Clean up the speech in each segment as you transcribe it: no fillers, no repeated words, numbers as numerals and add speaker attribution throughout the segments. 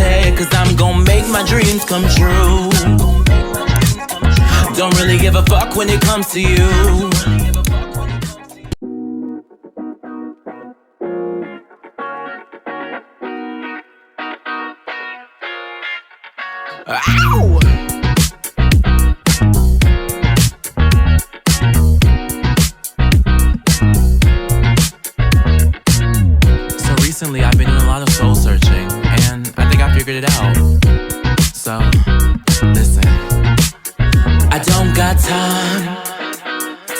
Speaker 1: say, cause I'm gon' make my dreams come true. Don't really give a fuck when it comes to you. Ow! So recently I've been doing a lot of soul searching, and I think I figured it out. So, listen. I don't got time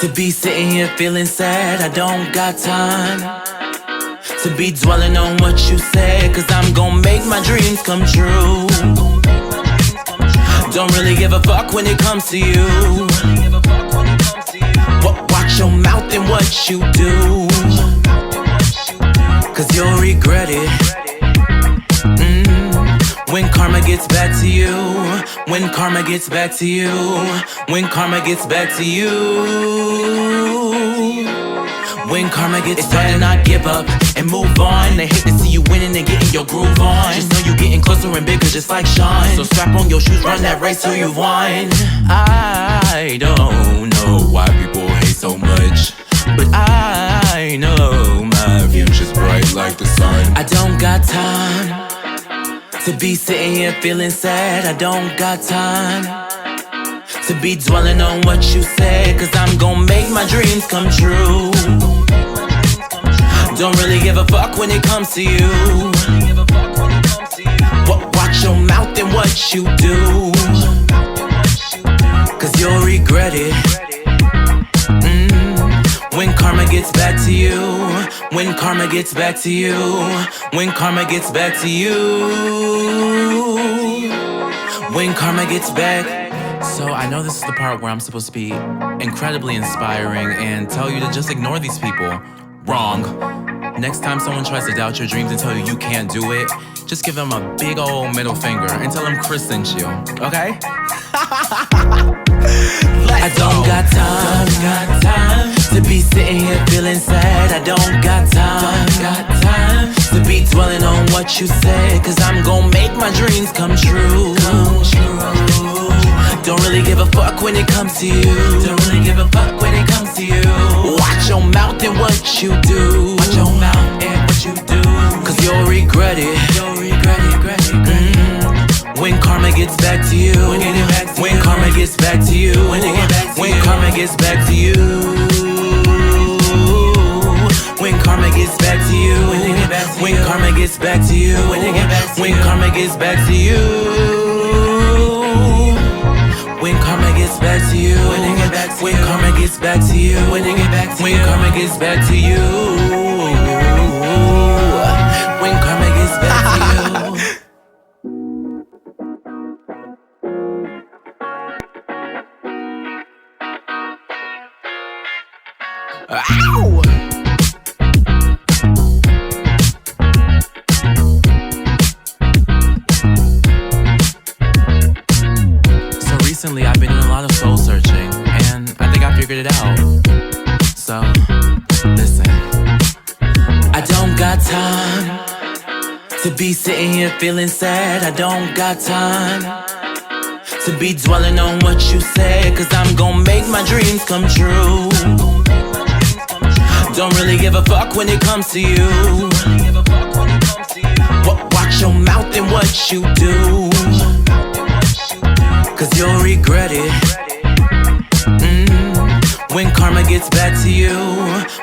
Speaker 1: to be sitting here feeling sad. I don't got time to be dwelling on what you said, cause I'm gon' make my dreams come true. Don't really give a fuck when it comes to you. Watch your mouth and what you do, cause you'll regret it. When karma gets back to you, when karma gets back to you, when karma gets back to you, when karma gets back. It's time to not give up and move on. They hate to see you winning and getting your groove on. Just know you getting closer and bigger just like Sean. So strap on your shoes, run that race till you won. I don't know why people hate so much, but I know my future's bright like the sun. I don't got time to be sitting here feeling sad. I don't got time to be dwelling on what you said, cause I'm gon' make my dreams come true. Don't really give a fuck when it comes to you. Watch your mouth and what you do, cause you'll regret it. When karma gets back to you, when karma gets back to you, when karma gets back to you, when karma gets back. So I know this is the part where I'm supposed to be incredibly inspiring and tell you to just ignore these people. Wrong. Next time someone tries to doubt your dreams and tell you you can't do it, just give them a big old middle finger and tell them Chris sent you, okay? I don't got time to be sitting here feeling sad. I don't got time to be dwelling on what you said, cause I'm gon' make my dreams come true. Don't really give a fuck when it comes to you. Don't really give a fuck when it comes to you. Watch your mouth and what you do. Watch your mouth and what you do, cause you'll regret it. You'll regret it, when karma gets back to you, when karma gets back to you, when karma gets back to you, when karma gets back to you, when karma gets back to you, when karma gets back to you, when karma gets back to you, when karma gets back to you, when karma gets back to you, when karma gets back to you. Ow! So recently I've been doing a lot of soul searching, and I think I figured it out. So, listen. I don't got time to be sitting here feeling sad. I don't got time to be dwelling on what you said, cause I'm gon' make my dreams come true. Don't really give a fuck when it comes to you. Watch your mouth and what you do, cause you'll regret it. When karma gets back to you,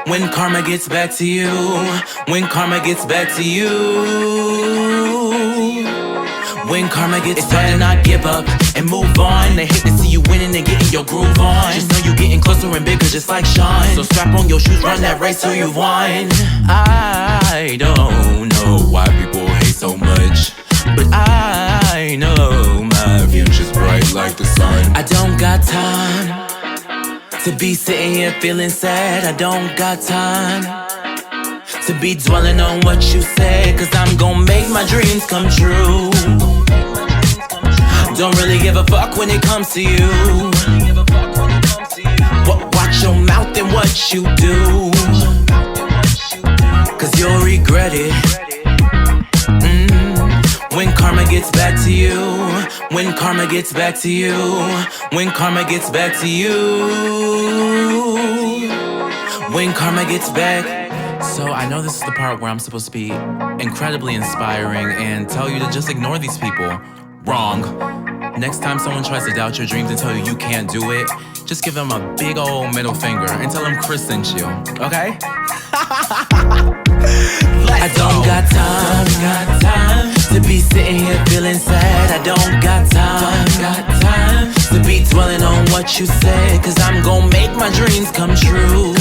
Speaker 1: when karma gets back to you, when karma gets back to you, when karma gets back. It's time to not give up and move on. They hate to see you winning and getting your groove on. Just know you getting closer and bigger just like Sean. So strap on your shoes, run that race till you won. I don't know why people hate so much, but I know my future's bright like the sun. I don't got time to be sitting here feeling sad. I don't got time to be dwelling on what you said, cause I'm gon' make my dreams come true. Don't really give a fuck when it comes to you. Watch your mouth and what you do, cause you'll regret it. When karma gets back to you. When karma gets back to you. When karma gets back to you. When karma gets back. So I know this is the part where I'm supposed to be incredibly inspiring and tell you to just ignore these people. Wrong. Next time someone tries to doubt your dreams and tell you you can't do it, just give them a big old middle finger and tell them Chris sent you, okay? I don't got time to be sitting here feeling sad. I don't got time to be dwelling on what you said, 'cause I'm gon' make my dreams come true.